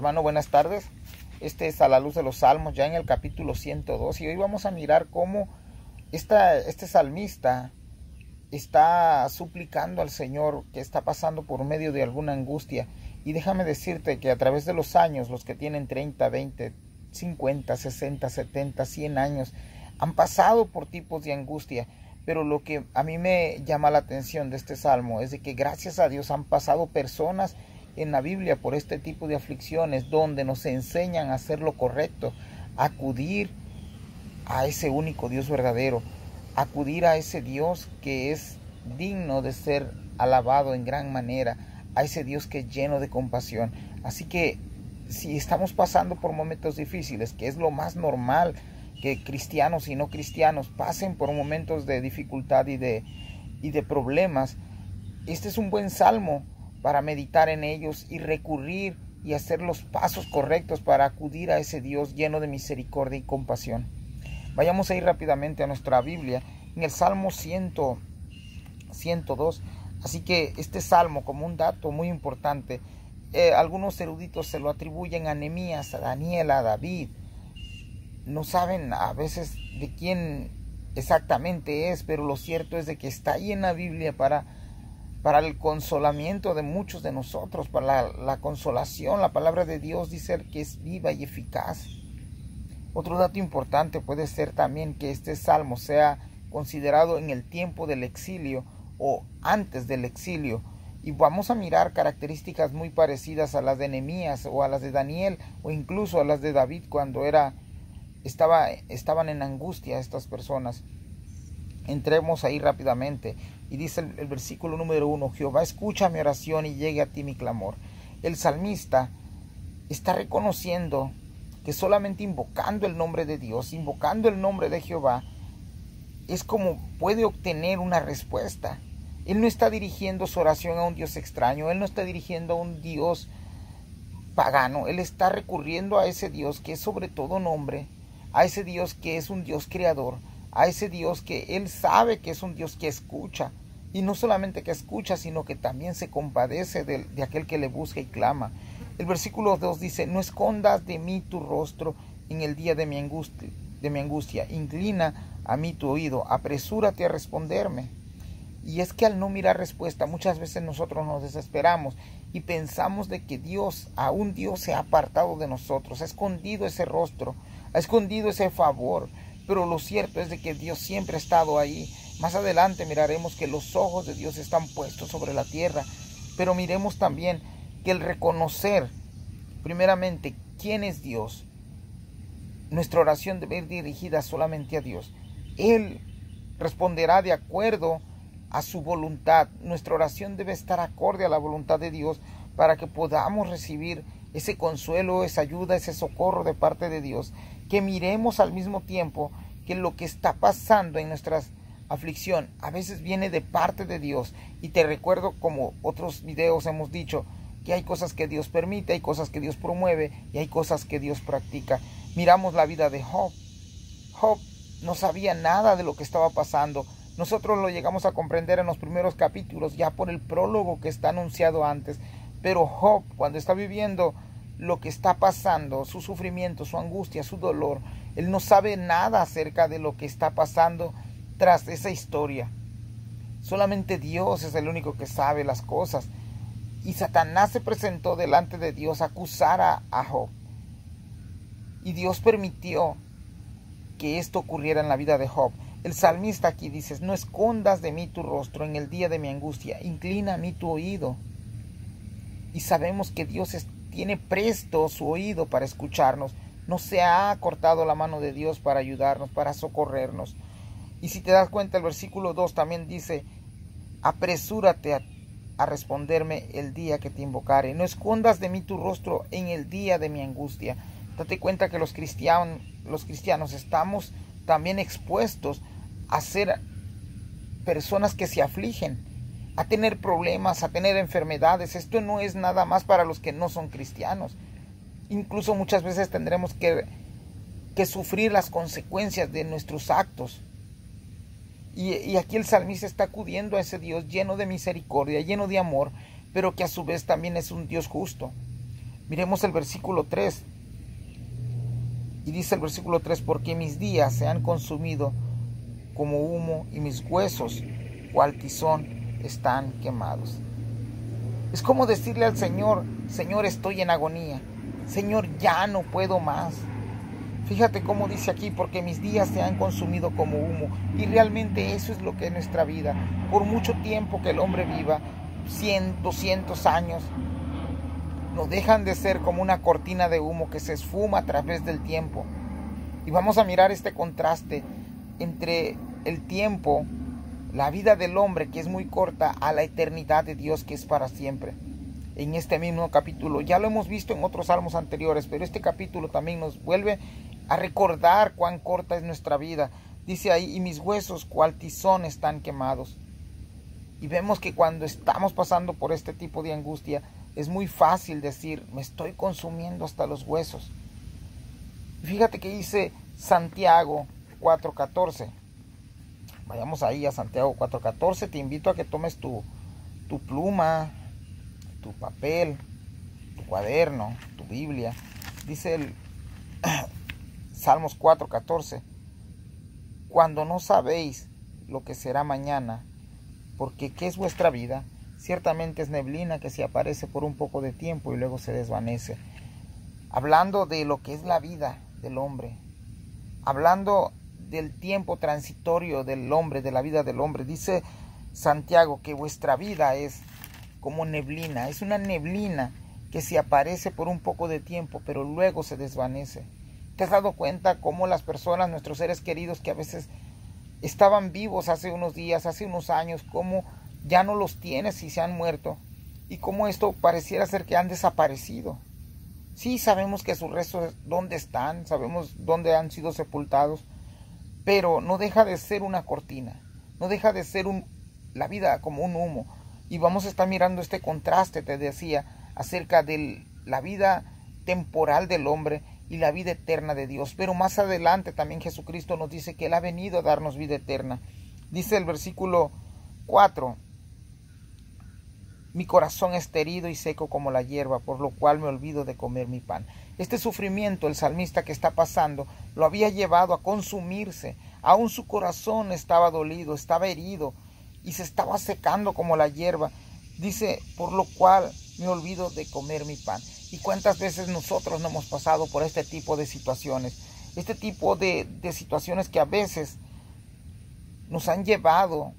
Hermano, buenas tardes. Este es A la Luz de los Salmos, ya en el capítulo 102. Y hoy vamos a mirar cómo este salmista está suplicando al Señor que está pasando por medio de alguna angustia. Y déjame decirte que a través de los años, los que tienen 30, 20, 50, 60, 70, 100 años, han pasado por tipos de angustia. Pero lo que a mí me llama la atención de este salmo es de que gracias a Dios han pasado personas en la Biblia por este tipo de aflicciones donde nos enseñan a hacer lo correcto, acudir a ese único Dios verdadero, acudir a ese Dios que es digno de ser alabado en gran manera, a ese Dios que es lleno de compasión. Así que si estamos pasando por momentos difíciles, que es lo más normal, que cristianos y no cristianos pasen por momentos de dificultad y de problemas, este es un buen salmo para meditar en ellos y recurrir y hacer los pasos correctos para acudir a ese Dios lleno de misericordia y compasión. Vayamos a ir rápidamente a nuestra Biblia en el Salmo 102. Así que este salmo, como un dato muy importante, algunos eruditos se lo atribuyen a Nehemías, a Daniel, a David. No saben a veces de quién exactamente es, pero lo cierto es de que está ahí en la Biblia para el consolamiento de muchos de nosotros, para la consolación. La palabra de Dios dice que es viva y eficaz. Otro dato importante puede ser también que este salmo sea considerado en el tiempo del exilio o antes del exilio. Y vamos a mirar características muy parecidas a las de Nehemías o a las de Daniel o incluso a las de David cuando estaban en angustia estas personas. Entremos ahí rápidamente y dice el versículo número 1: Jehová, escucha mi oración y llegue a ti mi clamor. El salmista está reconociendo que solamente invocando el nombre de Dios, invocando el nombre de Jehová, es como puede obtener una respuesta. Él no está dirigiendo su oración a un Dios extraño, él no está dirigiendo a un Dios pagano, él está recurriendo a ese Dios que es sobre todo nombre, a ese Dios que es un Dios creador, a ese Dios que él sabe que es un Dios que escucha, y no solamente que escucha, sino que también se compadece de aquel que le busca y clama. El versículo 2 dice: no escondas de mí tu rostro en el día de mi angustia, inclina a mí tu oído, apresúrate a responderme. Y es que al no mirar respuesta, muchas veces nosotros nos desesperamos y pensamos de que Dios, aún Dios se ha apartado de nosotros, ha escondido ese rostro, ha escondido ese favor. Pero lo cierto es de que Dios siempre ha estado ahí. Más adelante miraremos que los ojos de Dios están puestos sobre la tierra. Pero miremos también que el reconocer primeramente quién es Dios, nuestra oración debe ir dirigida solamente a Dios. Él responderá de acuerdo a su voluntad. Nuestra oración debe estar acorde a la voluntad de Dios para que podamos recibir ese consuelo, esa ayuda, ese socorro de parte de Dios. Que miremos al mismo tiempo que lo que está pasando en nuestra aflicción a veces viene de parte de Dios. Y te recuerdo, como otros videos hemos dicho, que hay cosas que Dios permite, hay cosas que Dios promueve y hay cosas que Dios practica. Miramos la vida de Job. Job no sabía nada de lo que estaba pasando. Nosotros lo llegamos a comprender en los primeros capítulos, ya por el prólogo que está anunciado antes. Pero Job, cuando está viviendo lo que está pasando, su sufrimiento, su angustia, su dolor, él no sabe nada acerca de lo que está pasando tras esa historia. Solamente Dios es el único que sabe las cosas. Y Satanás se presentó delante de Dios a acusar a Job. Y Dios permitió que esto ocurriera en la vida de Job. El salmista aquí dice: no escondas de mí tu rostro en el día de mi angustia, inclina a mí tu oído. Y sabemos que Dios tiene presto su oído para escucharnos. No se ha cortado la mano de Dios para ayudarnos, para socorrernos. Y si te das cuenta, el versículo 2 también dice: apresúrate a responderme el día que te invocare. No escondas de mí tu rostro en el día de mi angustia. Date cuenta que los cristianos estamos también expuestos a ser personas que se afligen, a tener problemas, a tener enfermedades. Esto no es nada más para los que no son cristianos. Incluso muchas veces tendremos que sufrir las consecuencias de nuestros actos. Y aquí el salmista está acudiendo a ese Dios lleno de misericordia, lleno de amor, pero que a su vez también es un Dios justo. Miremos el versículo 3. Y dice el versículo 3, porque mis días se han consumido como humo y mis huesos, cual tizón, están quemados. Es como decirle al Señor, Señor, estoy en agonía. Señor, ya no puedo más. Fíjate cómo dice aquí, porque mis días se han consumido como humo. Y realmente eso es lo que es nuestra vida. Por mucho tiempo que el hombre viva, 100, 200 años, no dejan de ser como una cortina de humo que se esfuma a través del tiempo. Y vamos a mirar este contraste entre el tiempo, la vida del hombre, que es muy corta, a la eternidad de Dios, que es para siempre. En este mismo capítulo, ya lo hemos visto en otros salmos anteriores, pero este capítulo también nos vuelve a recordar cuán corta es nuestra vida. Dice ahí, y mis huesos cual tizón están quemados. Y vemos que cuando estamos pasando por este tipo de angustia, es muy fácil decir, me estoy consumiendo hasta los huesos. Fíjate que dice Santiago 4:14. Vayamos ahí a Santiago 4:14. Te invito a que tomes tu pluma, tu papel, tu cuaderno, tu Biblia. Dice el Salmos 4:14. Cuando no sabéis lo que será mañana, porque ¿qué es vuestra vida? Ciertamente es neblina que se aparece por un poco de tiempo y luego se desvanece. Hablando de lo que es la vida del hombre, hablando del tiempo transitorio del hombre, de la vida del hombre, dice Santiago que vuestra vida es como neblina, es una neblina que se aparece por un poco de tiempo, pero luego se desvanece. ¿Te has dado cuenta cómo las personas, nuestros seres queridos que a veces estaban vivos hace unos días, hace unos años, cómo ya no los tienes y se han muerto? Y cómo esto pareciera ser que han desaparecido. Sí, sabemos que sus restos dónde están, sabemos dónde han sido sepultados, pero no deja de ser una cortina, no deja de ser la vida como un humo. Y vamos a estar mirando este contraste, te decía, acerca de la vida temporal del hombre y la vida eterna de Dios. Pero más adelante también Jesucristo nos dice que Él ha venido a darnos vida eterna. Dice el versículo 4, mi corazón está herido y seco como la hierba, por lo cual me olvido de comer mi pan. Este sufrimiento, el salmista que está pasando, lo había llevado a consumirse. Aún su corazón estaba dolido, estaba herido y se estaba secando como la hierba. Dice, por lo cual me olvido de comer mi pan. ¿Y cuántas veces nosotros no hemos pasado por este tipo de situaciones? Este tipo de situaciones que a veces nos han llevado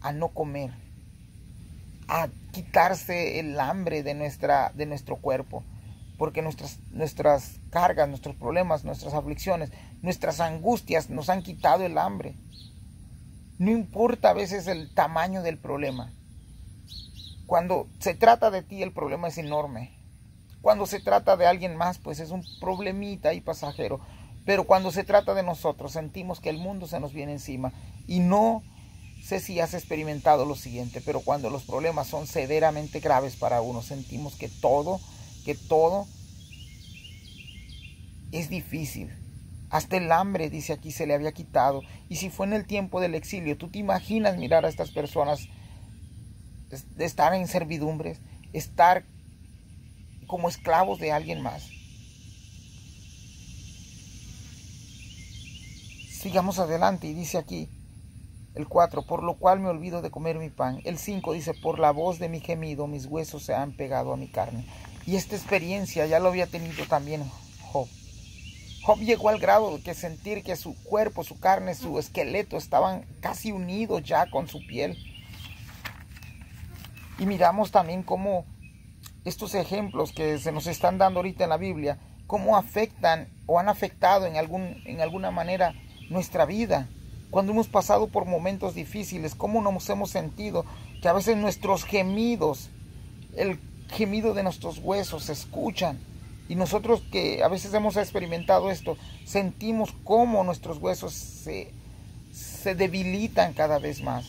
a no comer, a quitarse el hambre de nuestro cuerpo, porque nuestras cargas, nuestros problemas, nuestras aflicciones, nuestras angustias nos han quitado el hambre. No importa a veces el tamaño del problema. Cuando se trata de ti, el problema es enorme. Cuando se trata de alguien más, pues es un problemita y pasajero. Pero cuando se trata de nosotros, sentimos que el mundo se nos viene encima. Y no sé si has experimentado lo siguiente, pero cuando los problemas son severamente graves para uno, sentimos que todo es difícil. Hasta el hambre, dice aquí, se le había quitado. Y si fue en el tiempo del exilio, ¿tú te imaginas mirar a estas personas de estar en servidumbres, estar como esclavos de alguien más? Sigamos adelante y dice aquí el 4, por lo cual me olvido de comer mi pan. El 5 dice, por la voz de mi gemido, mis huesos se han pegado a mi carne. Y esta experiencia ya lo había tenido también Job. Job llegó al grado de sentir que su cuerpo, su carne, su esqueleto estaban casi unidos ya con su piel. Y miramos también cómo estos ejemplos que se nos están dando ahorita en la Biblia, cómo afectan o han afectado en alguna manera nuestra vida. Cuando hemos pasado por momentos difíciles, cómo nos hemos sentido que a veces nuestros gemidos, el gemido de nuestros huesos se escuchan. Y nosotros que a veces hemos experimentado esto, sentimos cómo nuestros huesos se debilitan cada vez más.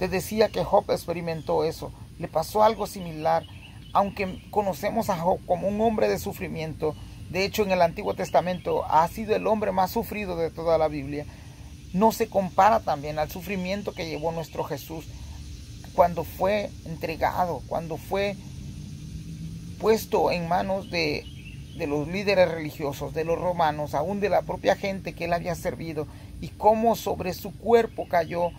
Te decía que Job experimentó eso, le pasó algo similar, aunque conocemos a Job como un hombre de sufrimiento. De hecho, en el Antiguo Testamento ha sido el hombre más sufrido de toda la Biblia. No se compara también al sufrimiento que llevó nuestro Jesús cuando fue entregado, cuando fue puesto en manos de los líderes religiosos, de los romanos, aún de la propia gente que él había servido, y cómo sobre su cuerpo cayó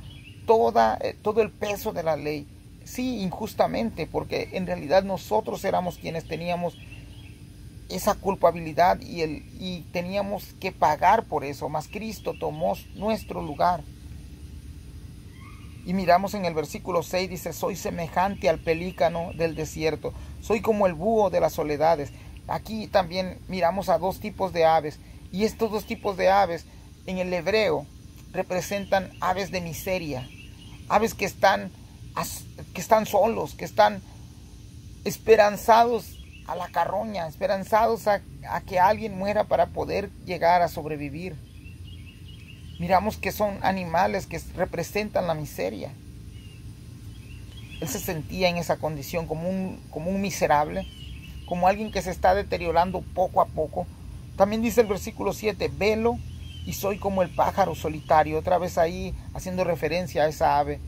todo el peso de la ley. Sí, injustamente, porque en realidad nosotros éramos quienes teníamos esa culpabilidad y teníamos que pagar por eso, mas Cristo tomó nuestro lugar. Y miramos en el versículo 6, dice: soy semejante al pelícano del desierto, soy como el búho de las soledades. Aquí también miramos a dos tipos de aves, y estos dos tipos de aves en el hebreo representan aves de miseria, aves que están solos, que están esperanzados a la carroña, esperanzados a que alguien muera para poder llegar a sobrevivir. Miramos que son animales que representan la miseria. Él se sentía en esa condición como un miserable, como alguien que se está deteriorando poco a poco. También dice el versículo 7, velo y soy como el pájaro solitario, otra vez ahí haciendo referencia a esa ave.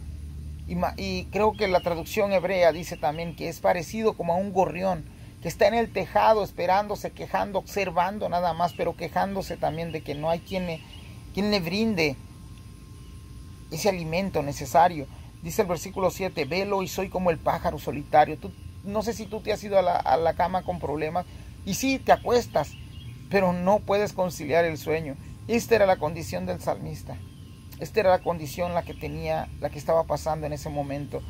Y creo que la traducción hebrea dice también que es parecido como a un gorrión, que está en el tejado esperándose, quejando, observando nada más, pero quejándose también de que no hay quien le brinde ese alimento necesario. Dice el versículo 7, velo y soy como el pájaro solitario. No sé si tú te has ido a la cama con problemas, y sí, te acuestas, pero no puedes conciliar el sueño. Esta era la condición del salmista. Esta era la condición la que estaba pasando en ese momento.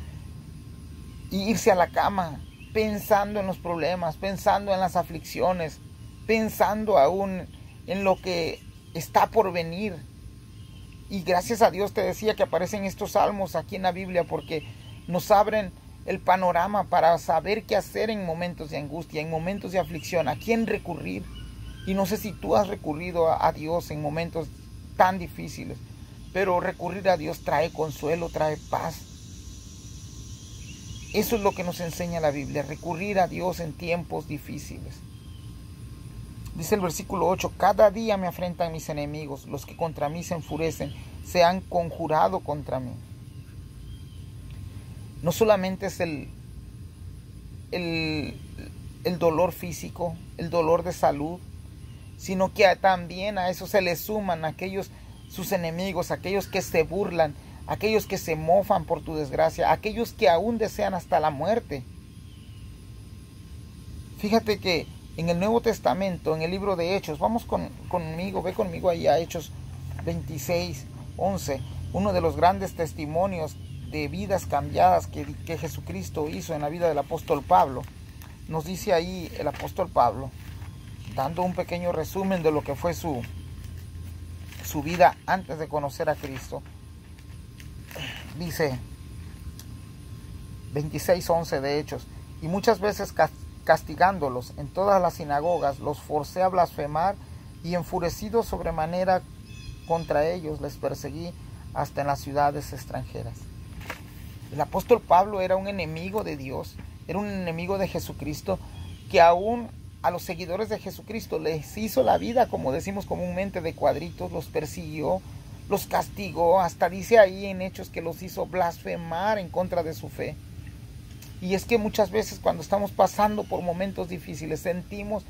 Y irse a la cama pensando en los problemas, pensando en las aflicciones, pensando aún en lo que está por venir. Y gracias a Dios, te decía, que aparecen estos salmos aquí en la Biblia, porque nos abren el panorama para saber qué hacer en momentos de angustia, en momentos de aflicción, a quién recurrir. Y no sé si tú has recurrido a Dios en momentos tan difíciles, pero recurrir a Dios trae consuelo, trae paz. Eso es lo que nos enseña la Biblia, recurrir a Dios en tiempos difíciles. Dice el versículo 8, cada día me afrentan mis enemigos, los que contra mí se enfurecen, se han conjurado contra mí. No solamente es el dolor físico, el dolor de salud, sino que también a eso se le suman aquellos sus enemigos, aquellos que se burlan, aquellos que se mofan por tu desgracia, aquellos que aún desean hasta la muerte. Fíjate que en el Nuevo Testamento, en el libro de Hechos, ve conmigo ahí a Hechos 26, 11, uno de los grandes testimonios de vidas cambiadas que Jesucristo hizo en la vida del apóstol Pablo. Nos dice ahí el apóstol Pablo, dando un pequeño resumen de lo que fue su vida antes de conocer a Cristo. Dice 26:11 de Hechos, y muchas veces castigándolos en todas las sinagogas, los forcé a blasfemar, y enfurecido sobremanera contra ellos les perseguí hasta en las ciudades extranjeras. El apóstol Pablo era un enemigo de Dios, era un enemigo de Jesucristo, que aún a los seguidores de Jesucristo les hizo la vida, como decimos comúnmente, de cuadritos, los persiguió, los castigó, hasta dice ahí en Hechos que los hizo blasfemar en contra de su fe. Y es que muchas veces cuando estamos pasando por momentos difíciles sentimos,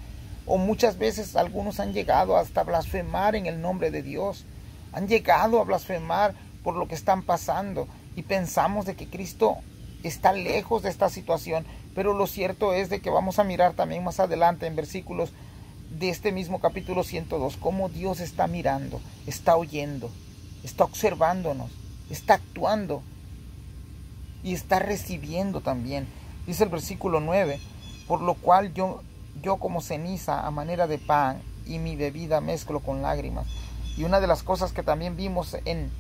o muchas veces algunos han llegado hasta blasfemar en el nombre de Dios, han llegado a blasfemar por lo que están pasando, y pensamos de que Cristo está lejos de esta situación. Pero lo cierto es de que vamos a mirar también más adelante en versículos de este mismo capítulo 102, cómo Dios está mirando, está oyendo, está observándonos, está actuando y está recibiendo también. Dice el versículo 9, por lo cual yo como ceniza a manera de pan, y mi bebida mezclo con lágrimas. Y una de las cosas que también vimos en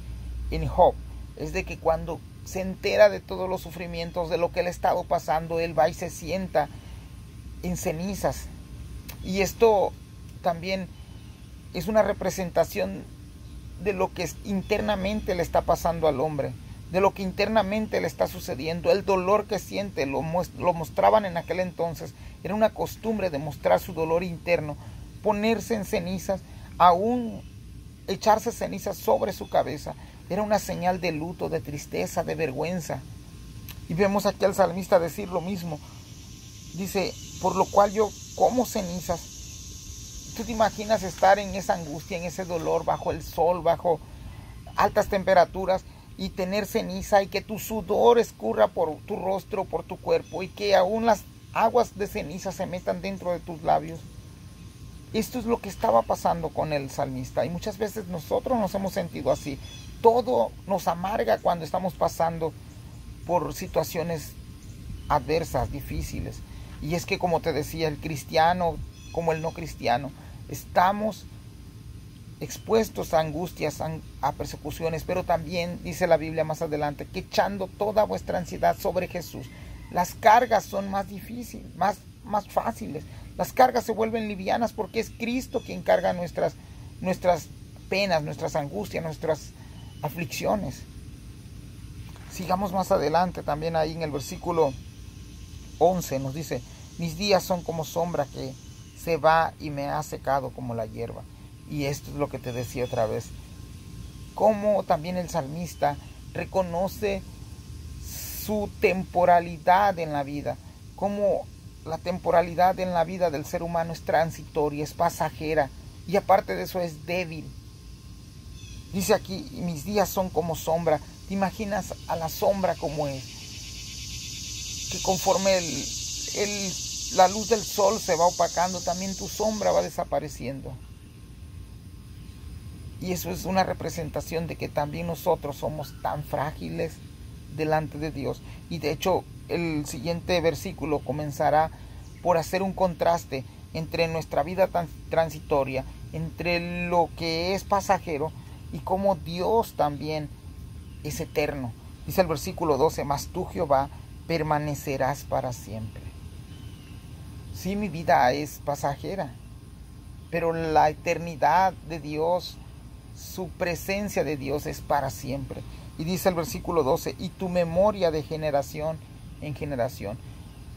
Job es de que cuando se entera de todos los sufrimientos, de lo que le ha estado pasando, él va y se sienta en cenizas. Y esto también es una representación de lo que internamente le está pasando al hombre, de lo que internamente le está sucediendo, el dolor que siente. Lo mostraban en aquel entonces, era una costumbre de mostrar su dolor interno, ponerse en cenizas, aún echarse cenizas sobre su cabeza. Era una señal de luto, de tristeza, de vergüenza. Y vemos aquí al salmista decir lo mismo. Dice, por lo cual yo como cenizas. ¿Tú te imaginas estar en esa angustia, en ese dolor, bajo el sol, bajo altas temperaturas, y tener ceniza, y que tu sudor escurra por tu rostro, por tu cuerpo, y que aún las aguas de ceniza se metan dentro de tus labios? Esto es lo que estaba pasando con el salmista, y muchas veces nosotros nos hemos sentido así. Todo nos amarga cuando estamos pasando por situaciones adversas, difíciles. Y es que, como te decía, el cristiano como el no cristiano, estamos expuestos a angustias, a persecuciones, pero también dice la Biblia más adelante que echando toda vuestra ansiedad sobre Jesús. Las cargas son más difíciles, más fáciles. Las cargas se vuelven livianas porque es Cristo quien carga nuestras penas, nuestras angustias, nuestras aflicciones. Sigamos más adelante, también ahí en el versículo 11 nos dice: mis días son como sombra que se va y me ha secado como la hierba. Y esto es lo que te decía otra vez, como también el salmista reconoce su temporalidad en la vida, como la temporalidad en la vida del ser humano es transitoria, es pasajera, y aparte de eso es débil. Dice aquí, mis días son como sombra. ¿Te imaginas a la sombra como es? Que conforme la luz del sol se va opacando, también tu sombra va desapareciendo. Y eso es una representación de que también nosotros somos tan frágiles delante de Dios. Y de hecho, el siguiente versículo comenzará por hacer un contraste entre nuestra vida tan transitoria, entre lo que es pasajero, y cómo Dios también es eterno. Dice el versículo 12: mas tú, Jehová, permanecerás para siempre. Sí, mi vida es pasajera, pero la eternidad de Dios, su presencia de Dios es para siempre. Y dice el versículo 12: y tu memoria de generación en generación.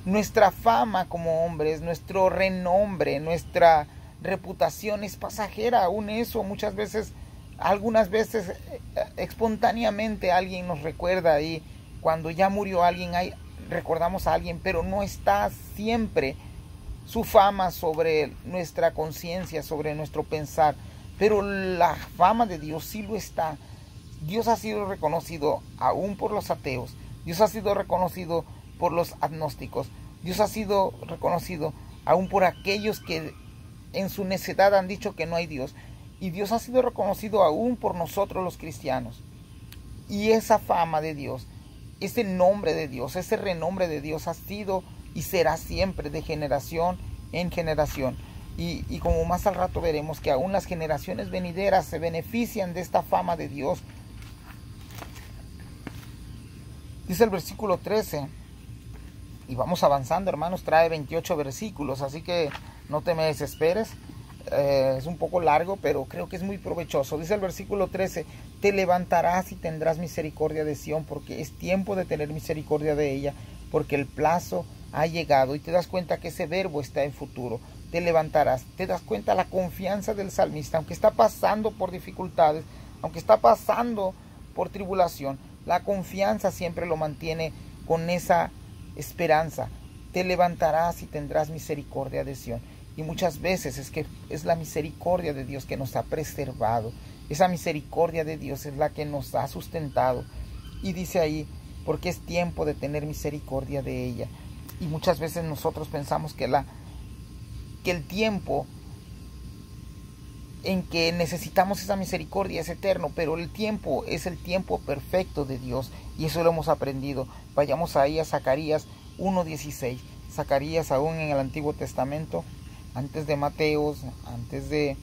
Nuestra fama como hombres, nuestro renombre, nuestra reputación es pasajera. Aún eso, muchas veces, algunas veces espontáneamente alguien nos recuerda, y cuando ya murió alguien, recordamos a alguien, pero no está siempre su fama sobre nuestra conciencia, sobre nuestro pensar. Pero la fama de Dios sí lo está. Dios ha sido reconocido aún por los ateos. Dios ha sido reconocido por los agnósticos. Dios ha sido reconocido aún por aquellos que en su necedad han dicho que no hay Dios. Y Dios ha sido reconocido aún por nosotros los cristianos. Y esa fama de Dios, ese nombre de Dios, ese renombre de Dios ha sido y será siempre de generación en generación. Y como más al rato veremos, que aún las generaciones venideras se benefician de esta fama de Dios. Dice el versículo 13, y vamos avanzando, hermanos, trae 28 versículos, así que no te me desesperes. Es un poco largo, pero creo que es muy provechoso. Dice el versículo 13: te levantarás y tendrás misericordia de Sión, porque es tiempo de tener misericordia de ella, porque el plazo ha llegado. Y te das cuenta que ese verbo está en futuro. Te levantarás. Te das cuenta la confianza del salmista, aunque está pasando por dificultades, aunque está pasando por tribulación, la confianza siempre lo mantiene con esa esperanza. Te levantarás y tendrás misericordia de Sión. Y muchas veces es la misericordia de Dios que nos ha preservado. Esa misericordia de Dios es la que nos ha sustentado. Y dice ahí, porque es tiempo de tener misericordia de ella. Y muchas veces nosotros pensamos que el tiempo en que necesitamos esa misericordia es eterno, pero el tiempo es el tiempo perfecto de Dios, y eso lo hemos aprendido. Vayamos ahí a Zacarías 1:16. Zacarías, aún en el Antiguo Testamento, antes de Mateos, antes de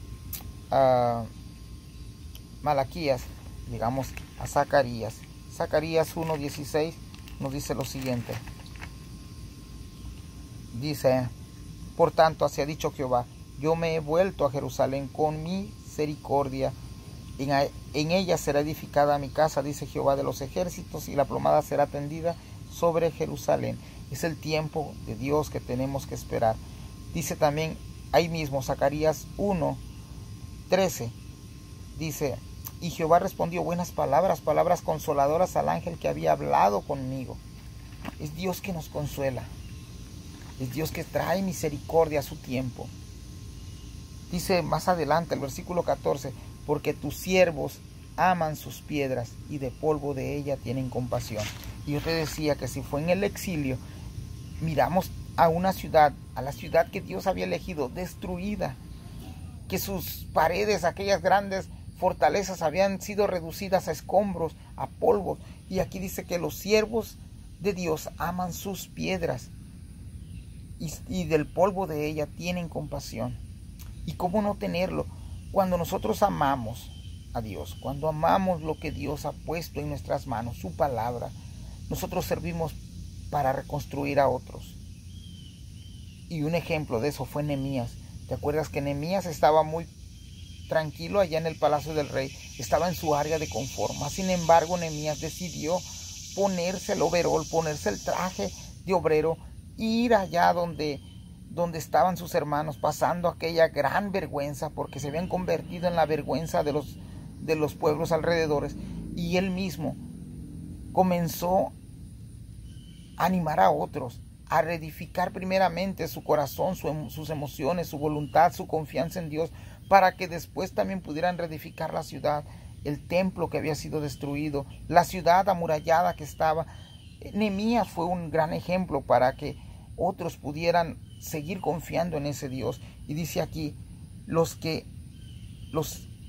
Malaquías, llegamos a Zacarías. Zacarías 1:16 nos dice lo siguiente. Dice: por tanto, así ha dicho Jehová, yo me he vuelto a Jerusalén con misericordia, en ella será edificada mi casa, dice Jehová de los ejércitos, y la plomada será tendida sobre Jerusalén. Es el tiempo de Dios que tenemos que esperar. Dice también ahí mismo Zacarías 1:13, dice: y Jehová respondió buenas palabras, palabras consoladoras al ángel que había hablado conmigo. Es Dios que nos consuela. Es Dios que trae misericordia a su tiempo. Dice más adelante el versículo 14, porque tus siervos aman sus piedras y de polvo de ella tienen compasión. Y yo te decía que si fue en el exilio, miramos a una ciudad, a la ciudad que Dios había elegido, destruida, que sus paredes, aquellas grandes fortalezas, habían sido reducidas a escombros, a polvo. Y aquí dice que los siervos de Dios aman sus piedras y del polvo de ella tienen compasión. ¿Y cómo no tenerlo? Cuando nosotros amamos a Dios, cuando amamos lo que Dios ha puesto en nuestras manos, su palabra, nosotros servimos para reconstruir a otros. Y un ejemplo de eso fue Nehemías. ¿Te acuerdas que Nehemías estaba muy tranquilo allá en el palacio del rey? Estaba en su área de confort. Sin embargo, Nehemías decidió ponerse el overol, ponerse el traje de obrero, ir allá donde estaban sus hermanos, pasando aquella gran vergüenza, porque se habían convertido en la vergüenza de los pueblos alrededores. Y él mismo comenzó a animar a otros, a reedificar primeramente su corazón, sus emociones, su voluntad, su confianza en Dios, para que después también pudieran reedificar la ciudad, el templo que había sido destruido, la ciudad amurallada que estaba. Nehemías fue un gran ejemplo para que otros pudieran seguir confiando en ese Dios. Y dice aquí,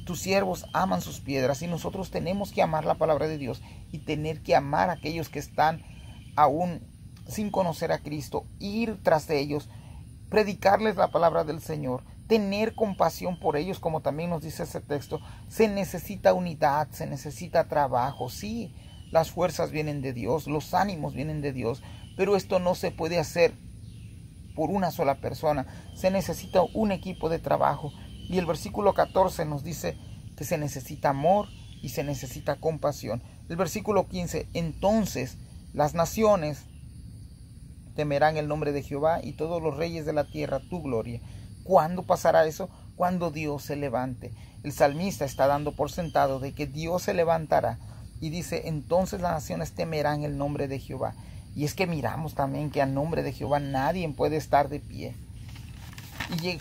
tus siervos aman sus piedras, y nosotros tenemos que amar la palabra de Dios y tener que amar a aquellos que están aún sin conocer a Cristo, ir tras de ellos, predicarles la palabra del Señor, tener compasión por ellos, como también nos dice ese texto. Se necesita unidad, se necesita trabajo. Sí, las fuerzas vienen de Dios, los ánimos vienen de Dios, pero esto no se puede hacer por una sola persona. Se necesita un equipo de trabajo. Y el versículo 14 nos dice que se necesita amor y se necesita compasión. El versículo 15, entonces las naciones temerán el nombre de Jehová y todos los reyes de la tierra tu gloria. ¿Cuándo pasará eso? Cuando Dios se levante. El salmista está dando por sentado de que Dios se levantará y dice, entonces las naciones temerán el nombre de Jehová. Y es que miramos también que al nombre de Jehová nadie puede estar de pie. Y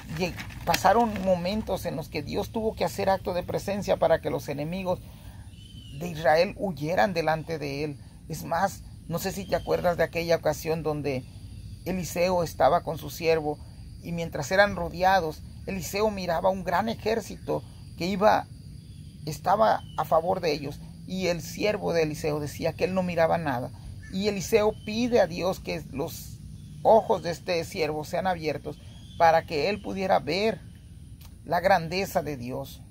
pasaron momentos en los que Dios tuvo que hacer acto de presencia para que los enemigos de Israel huyeran delante de él. Es más, no sé si te acuerdas de aquella ocasión donde Eliseo estaba con su siervo y mientras eran rodeados, Eliseo miraba un gran ejército que estaba a favor de ellos, y el siervo de Eliseo decía que él no miraba nada. Y Eliseo pide a Dios que los ojos de este siervo sean abiertos para que él pudiera ver la grandeza de Dios.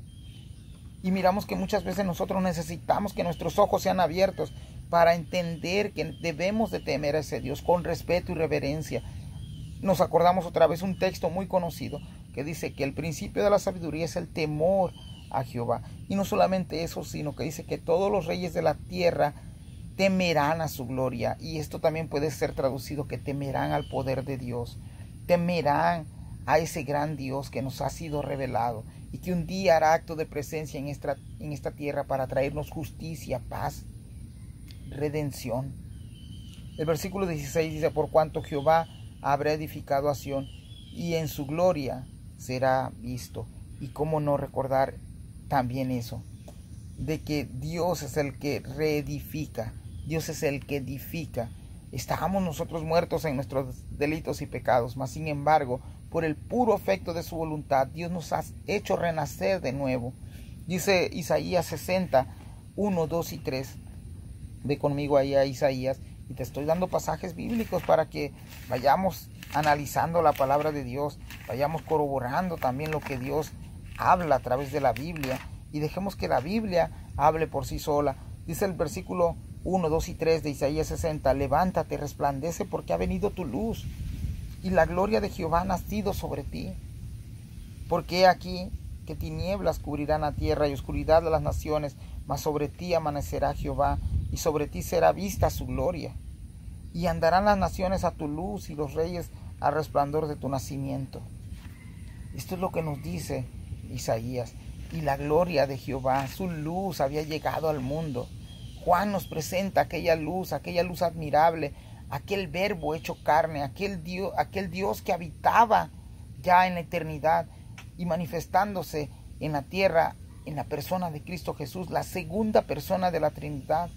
Y miramos que muchas veces nosotros necesitamos que nuestros ojos sean abiertos para entender que debemos de temer a ese Dios con respeto y reverencia. Nos acordamos otra vez un texto muy conocido que dice que el principio de la sabiduría es el temor a Jehová. Y no solamente eso, sino que dice que todos los reyes de la tierra temerán a su gloria. Y esto también puede ser traducido que temerán al poder de Dios, temerán a ese gran Dios que nos ha sido revelado y que un día hará acto de presencia en esta tierra para traernos justicia, paz, redención. El versículo 16 dice, por cuanto Jehová habrá edificado a Sión y en su gloria será visto. Y cómo no recordar también eso, de que Dios es el que reedifica, Dios es el que edifica. Estábamos nosotros muertos en nuestros delitos y pecados, mas sin embargo, por el puro efecto de su voluntad, Dios nos ha hecho renacer de nuevo. Dice Isaías 60, 1, 2 y 3. Ve conmigo ahí a Isaías y te estoy dando pasajes bíblicos para que vayamos analizando la palabra de Dios, vayamos corroborando también lo que Dios habla a través de la Biblia y dejemos que la Biblia hable por sí sola. Dice el versículo 1, 2 y 3 de Isaías 60, levántate, resplandece porque ha venido tu luz y la gloria de Jehová ha nacido sobre ti. Porque he aquí que tinieblas cubrirán la tierra y oscuridad de las naciones, mas sobre ti amanecerá Jehová y sobre ti será vista su gloria. Y andarán las naciones a tu luz y los reyes al resplandor de tu nacimiento. Esto es lo que nos dice Isaías. Y la gloria de Jehová, su luz había llegado al mundo. Juan nos presenta aquella luz admirable, aquel verbo hecho carne, aquel Dios que habitaba ya en la eternidad y manifestándose en la tierra en la persona de Cristo Jesús, la segunda persona de la Trinidad.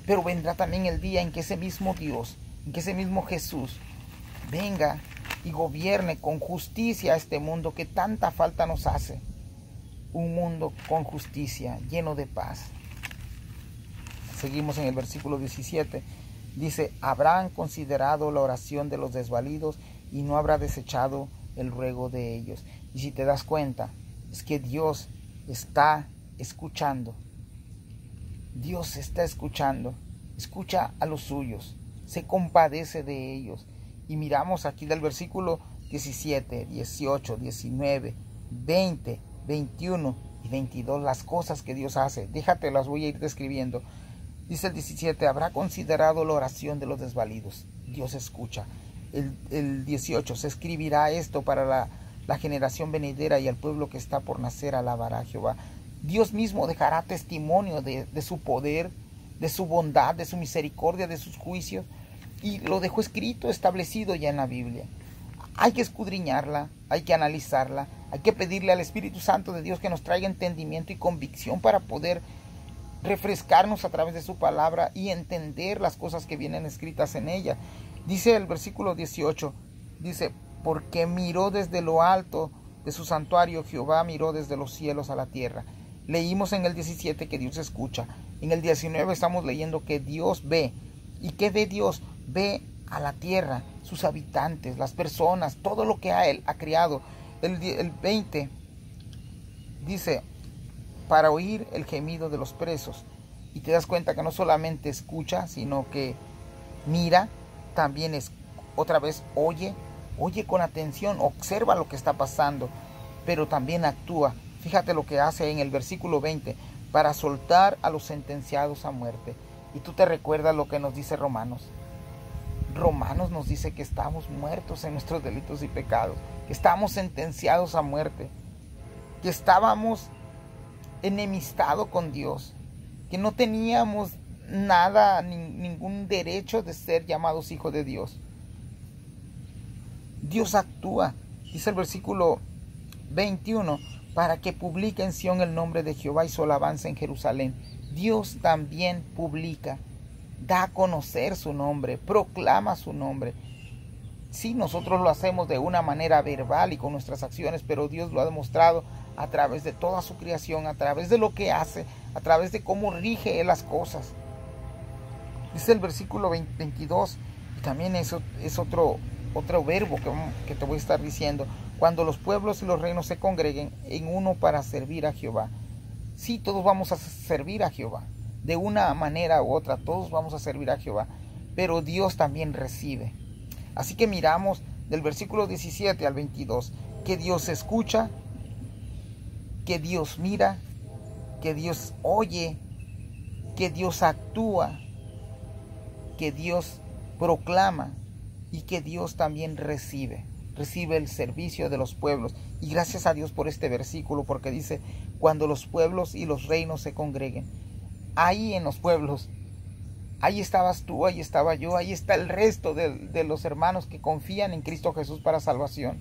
Pero vendrá también el día en que ese mismo Dios, en que ese mismo Jesús venga y gobierne con justicia a este mundo que tanta falta nos hace. Un mundo con justicia, lleno de paz. Seguimos en el versículo 17. Dice, habrán considerado la oración de los desvalidos y no habrá desechado el ruego de ellos. Y si te das cuenta, es que Dios está escuchando. Dios está escuchando. Escucha a los suyos. Se compadece de ellos. Y miramos aquí del versículo 17, 18, 19, 20, 21 y 22 las cosas que Dios hace. Déjate, las voy a ir describiendo. Dice el 17, habrá considerado la oración de los desvalidos. Dios escucha. El 18, se escribirá esto para la generación venidera y al pueblo que está por nacer alabará a Jehová. Dios mismo dejará testimonio de su poder, de su bondad, de su misericordia, de sus juicios. Y lo dejó escrito, establecido ya en la Biblia. Hay que escudriñarla, hay que analizarla, hay que pedirle al Espíritu Santo de Dios que nos traiga entendimiento y convicción para poder refrescarnos a través de su palabra y entender las cosas que vienen escritas en ella. Dice el versículo 18, dice, porque miró desde lo alto de su santuario, Jehová miró desde los cielos a la tierra. Leímos en el 17 que Dios escucha. En el 19 estamos leyendo que Dios ve. ¿Y qué ve Dios? Ve a la tierra, sus habitantes, las personas, todo lo que Él ha creado. El 20 dice, para oír el gemido de los presos. Y te das cuenta que no solamente escucha, sino que mira, también otra vez oye con atención, observa lo que está pasando, pero también actúa. Fíjate lo que hace en el versículo 20, para soltar a los sentenciados a muerte. Y tú te recuerdas lo que nos dice Romanos. Romanos nos dice que estamos muertos en nuestros delitos y pecados, que estamos sentenciados a muerte, que estábamos enemistados con Dios, que no teníamos nada, ningún derecho de ser llamados hijos de Dios. Dios actúa, dice el versículo 21, para que publique en Sión el nombre de Jehová y su alabanza en Jerusalén. Dios también publica, da a conocer su nombre, proclama su nombre. Sí, nosotros lo hacemos de una manera verbal y con nuestras acciones, pero Dios lo ha demostrado a través de toda su creación, a través de lo que hace, a través de cómo rige Él las cosas. Dice el versículo 22, y también es otro verbo que te voy a estar diciendo. Cuando los pueblos y los reinos se congreguen en uno para servir a Jehová. Sí, todos vamos a servir a Jehová. De una manera u otra, todos vamos a servir a Jehová. Pero Dios también recibe. Así que miramos del versículo 17 al 22, que Dios escucha, que Dios mira, que Dios oye, que Dios actúa, que Dios proclama y que Dios también recibe el servicio de los pueblos. Y gracias a Dios por este versículo, porque dice, cuando los pueblos y los reinos se congreguen. Ahí en los pueblos, ahí estabas tú, ahí estaba yo, ahí está el resto de los hermanos que confían en Cristo Jesús para salvación.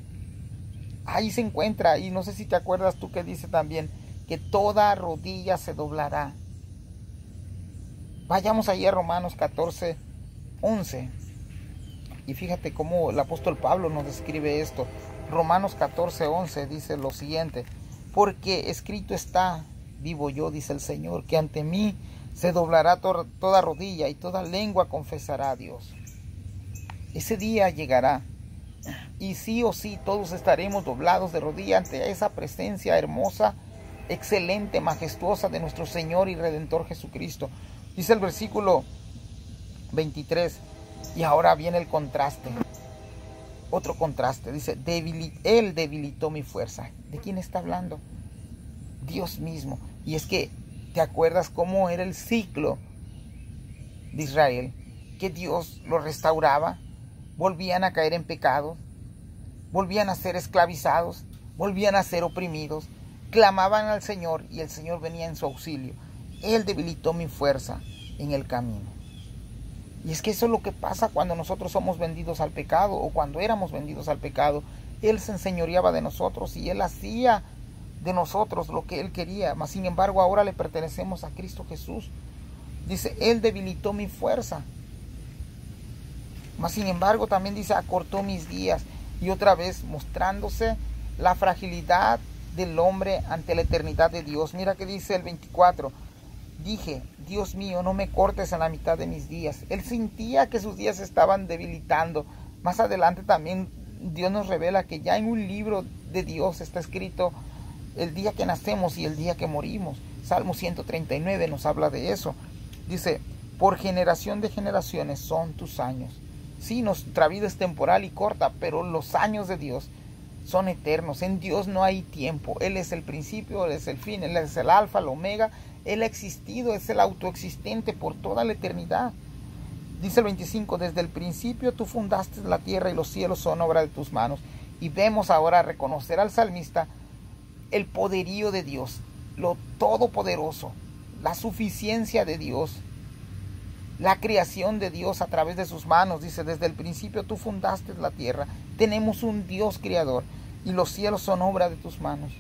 Ahí se encuentra, y no sé si te acuerdas tú que dice también, que toda rodilla se doblará. Vayamos ahí a Romanos 14, 11. Y fíjate cómo el apóstol Pablo nos describe esto. Romanos 14, 11 dice lo siguiente: porque escrito está, vivo yo, dice el Señor, que ante mí se doblará toda rodilla y toda lengua confesará a Dios. Ese día llegará, y sí o sí todos estaremos doblados de rodilla ante esa presencia hermosa, excelente, majestuosa de nuestro Señor y Redentor Jesucristo. Dice el versículo 23, y ahora viene el contraste, otro contraste. Dice, Él debilitó mi fuerza. ¿De quién está hablando? Dios mismo. Y es que, ¿te acuerdas cómo era el ciclo de Israel? Que Dios lo restauraba, volvían a caer en pecado, volvían a ser esclavizados, volvían a ser oprimidos, clamaban al Señor y el Señor venía en su auxilio. Él debilitó mi fuerza en el camino. Y es que eso es lo que pasa cuando nosotros somos vendidos al pecado, o cuando éramos vendidos al pecado. Él se enseñoreaba de nosotros y Él hacía de nosotros lo que Él quería. Mas sin embargo ahora le pertenecemos a Cristo Jesús. Dice, Él debilitó mi fuerza. Mas sin embargo también dice, acortó mis días. Y otra vez mostrándose la fragilidad del hombre ante la eternidad de Dios. Mira que dice el 24. Dije, Dios mío, no me cortes en la mitad de mis días. Él sentía que sus días se estaban debilitando. Más adelante también Dios nos revela que ya en un libro de Dios está escrito el día que nacemos y el día que morimos. Salmo 139 nos habla de eso. Dice, por generación de generaciones son tus años. Sí, nuestra vida es temporal y corta, pero los años de Dios son eternos. En Dios no hay tiempo. Él es el principio, Él es el fin, Él es el alfa, el omega. Él ha existido, es el autoexistente por toda la eternidad. Dice el 25, desde el principio tú fundaste la tierra y los cielos son obra de tus manos. Y vemos ahora reconocer al salmista el poderío de Dios, lo todopoderoso, la suficiencia de Dios, la creación de Dios a través de sus manos. Dice, desde el principio tú fundaste la tierra. Tenemos un Dios creador y los cielos son obra de tus manos.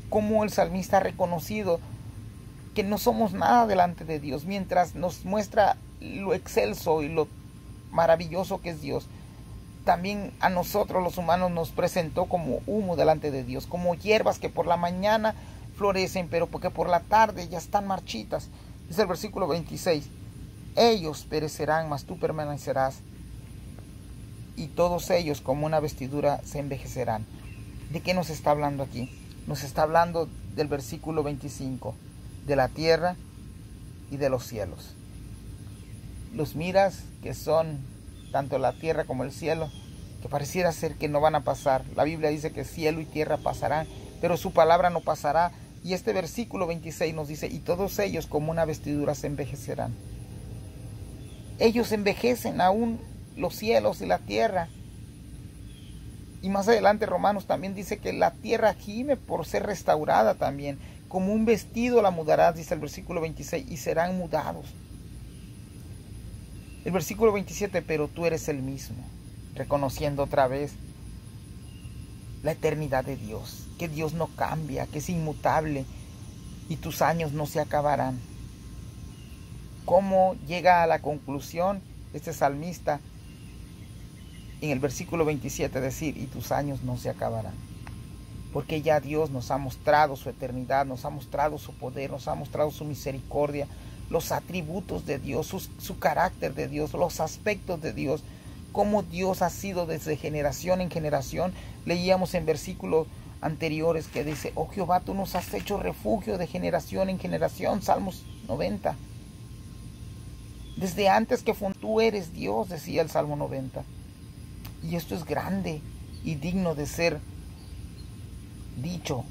Como el salmista ha reconocido que no somos nada delante de Dios, mientras nos muestra lo excelso y lo maravilloso que es Dios. También a nosotros los humanos nos presentó como humo delante de Dios, como hierbas que por la mañana florecen, pero porque por la tarde ya están marchitas. Dice el versículo 26, ellos perecerán, mas tú permanecerás, y todos ellos como una vestidura se envejecerán. ¿De qué nos está hablando aquí? Nos está hablando del versículo 25, de la tierra y de los cielos. Los miras, que son tanto la tierra como el cielo, que pareciera ser que no van a pasar. La Biblia dice que cielo y tierra pasarán, pero su palabra no pasará. Y este versículo 26 nos dice, y todos ellos como una vestidura se envejecerán. Ellos envejecen, aún los cielos y la tierra. Y más adelante Romanos también dice que la tierra gime por ser restaurada también. Como un vestido la mudarás, dice el versículo 26, y serán mudados. El versículo 27, pero tú eres el mismo, reconociendo otra vez la eternidad de Dios, que Dios no cambia, que es inmutable y tus años no se acabarán. ¿Cómo llega a la conclusión este salmista en el versículo 27? Decir, y tus años no se acabarán. Porque ya Dios nos ha mostrado su eternidad, nos ha mostrado su poder, nos ha mostrado su misericordia, los atributos de Dios, su carácter de Dios, los aspectos de Dios, cómo Dios ha sido desde generación en generación. Leíamos en versículos anteriores que dice, oh Jehová, tú nos has hecho refugio de generación en generación, Salmos 90. Desde antes que tú eres Dios, decía el Salmo 90. Y esto es grande y digno de ser dicho,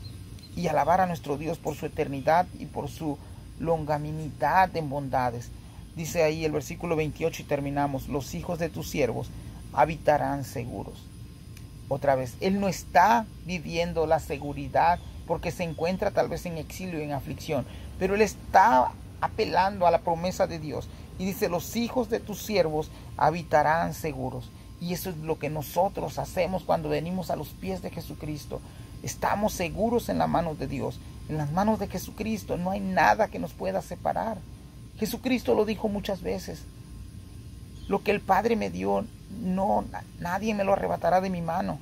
y alabar a nuestro Dios por su eternidad y por su longanimidad en bondades. Dice ahí el versículo 28 y terminamos, los hijos de tus siervos habitarán seguros. Otra vez, Él no está viviendo la seguridad porque se encuentra tal vez en exilio, en aflicción, pero Él está apelando a la promesa de Dios y dice, los hijos de tus siervos habitarán seguros. Y eso es lo que nosotros hacemos cuando venimos a los pies de Jesucristo. Estamos seguros en las manos de Dios. En las manos de Jesucristo no hay nada que nos pueda separar. Jesucristo lo dijo muchas veces. Lo que el Padre me dio, nadie me lo arrebatará de mi mano.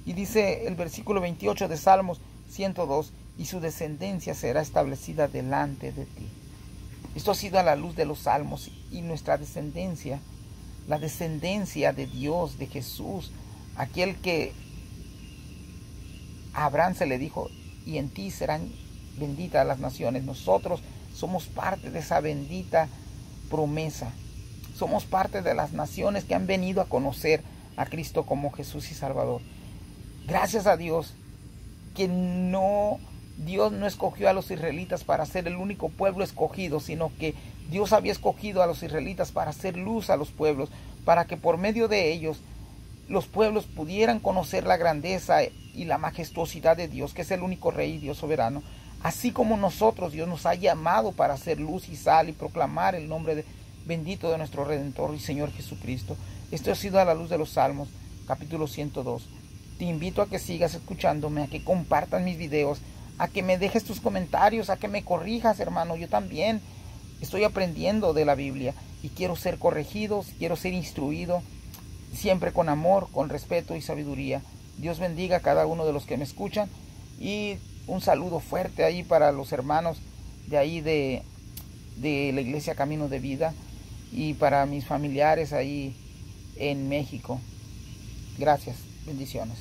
Y dice el versículo 28 de Salmos 102, y su descendencia será establecida delante de ti. Esto ha sido a la luz de los Salmos y nuestra descendencia, la descendencia de Dios, de Jesús, aquel que a Abraham se le dijo, y en ti serán benditas las naciones. Nosotros somos parte de esa bendita promesa. Somos parte de las naciones que han venido a conocer a Cristo como Jesús y Salvador. Gracias a Dios que Dios no escogió a los israelitas para ser el único pueblo escogido, sino que Dios había escogido a los israelitas para hacer luz a los pueblos, para que por medio de ellos los pueblos pudieran conocer la grandeza y la majestuosidad de Dios, que es el único Rey y Dios soberano. Así como nosotros, Dios nos ha llamado para hacer luz y sal y proclamar el nombre bendito de nuestro Redentor y Señor Jesucristo. Esto ha sido A la Luz de los Salmos, capítulo 102. Te invito a que sigas escuchándome, a que compartas mis videos, a que me dejes tus comentarios, a que me corrijas, hermano. Yo también estoy aprendiendo de la Biblia y quiero ser corregido, quiero ser instruido, siempre con amor, con respeto y sabiduría. Dios bendiga a cada uno de los que me escuchan y un saludo fuerte ahí para los hermanos de ahí de la Iglesia Camino de Vida y para mis familiares ahí en México. Gracias, bendiciones.